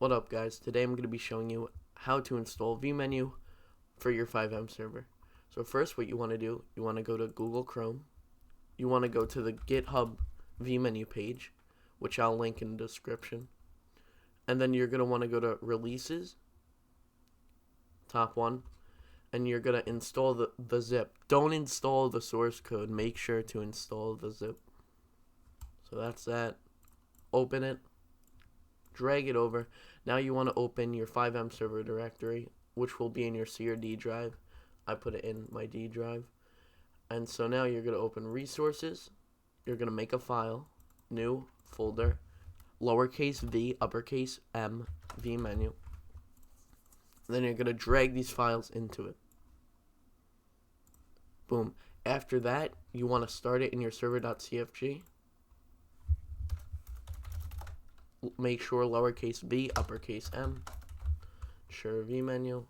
What up, guys? Today I'm going to be showing you how to install vMenu for your FiveM server. So first, what you want to do, you want to go to Google Chrome. You want to go to the GitHub vMenu page, which I'll link in the description. And then you're going to want to go to Releases, top one, and you're going to install the zip. Don't install the source code. Make sure to install the zip. So that's that. Open it. Drag it over. Now you want to open your FiveM server directory, which will be in your C or D drive. I put it in my D drive. And so now you're going to open Resources. You're going to make a file, New, Folder, lowercase v, uppercase M, vMenu. Then you're going to drag these files into it. Boom. After that, you want to start it in your server.cfg. Make sure lowercase v, uppercase M, sure vMenu.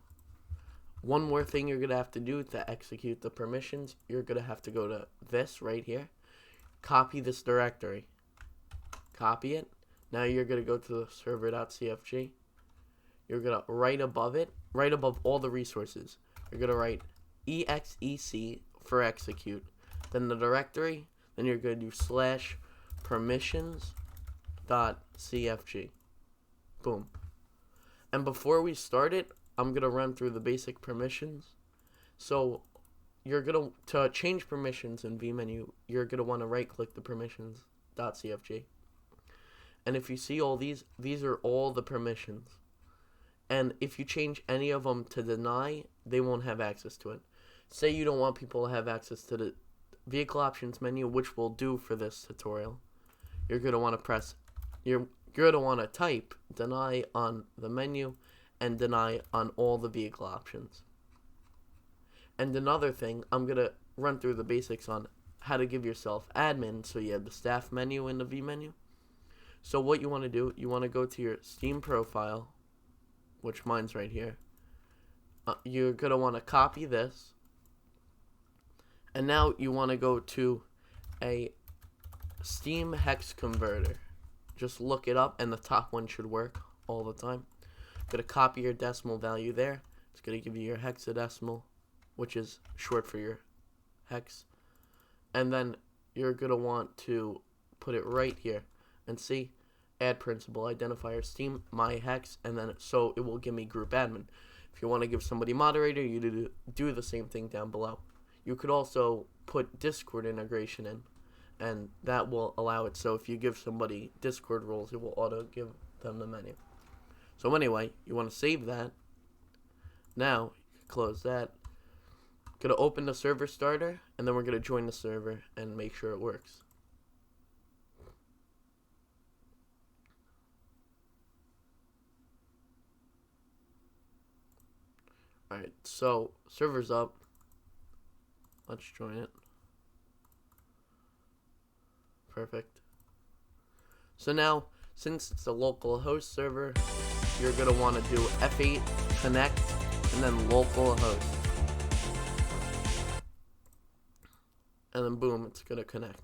One more thing you're going to have to do to execute the permissions, you're going to have to go to this right here, copy this directory, copy it. Now you're going to go to the server.cfg. You're going to right above it, right above all the resources, you're going to write exec for execute. Then the directory, then you're going to do /permissions.cfg. Boom. And before we start it, I'm going to run through the basic permissions. So you're going to change permissions in vMenu, you're going to want to right click the permissions.cfg. And if you see all these are all the permissions. And if you change any of them to deny, they won't have access to it. Say you don't want people to have access to the vehicle options menu, which we'll do for this tutorial. You're going to want to press, you're going to want to type deny on the menu and deny on all the vehicle options. And another thing, I'm going to run through the basics on how to give yourself admin so you have the staff menu in the vMenu. So what you want to do, you want to go to your Steam profile, which mine's right here. You're going to want to copy this. And now you want to go to a Steam Hex Converter. Just look it up and the top one should work all the time. Going to copy your decimal value there. It's going to give you your hexadecimal, which is short for your hex. And then you're going to want to put it right here and see add principal identifier Steam my hex, and then so it will give me group admin. If you want to give somebody moderator, you do the same thing down below. You could also put Discord integration in, and that will allow it. So if you give somebody Discord roles, it will auto give them the menu. So anyway, you want to save that. Now, you can close that. Going to open the server starter, and then we're going to join the server and make sure it works. Alright, so server's up. Let's join it. Perfect. So now, since it's a local host server, you're going to want to do F8 connect and then local host. And then boom, it's going to connect.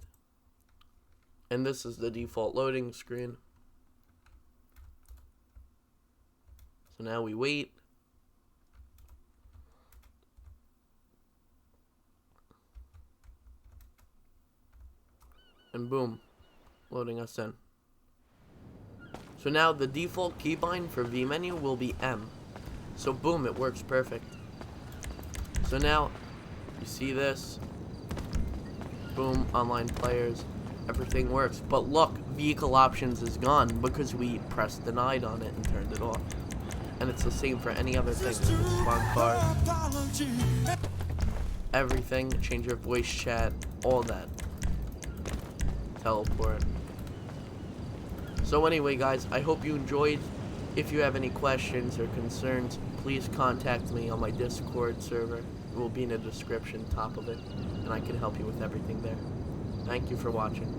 And this is the default loading screen. So now we wait. And boom, loading us in. So now the default keybind for vMenu will be M. So boom, it works perfect. So now, you see this. Boom, online players, everything works. But look, vehicle options is gone because we pressed denied on it and turned it off. And it's the same for any other thing. Spawn car, everything, change your voice chat, all that. Teleport. So anyway, guys, I hope you enjoyed. If you have any questions or concerns, please contact me on my Discord server. It will be in the description top of it, and I can help you with everything there. Thank you for watching.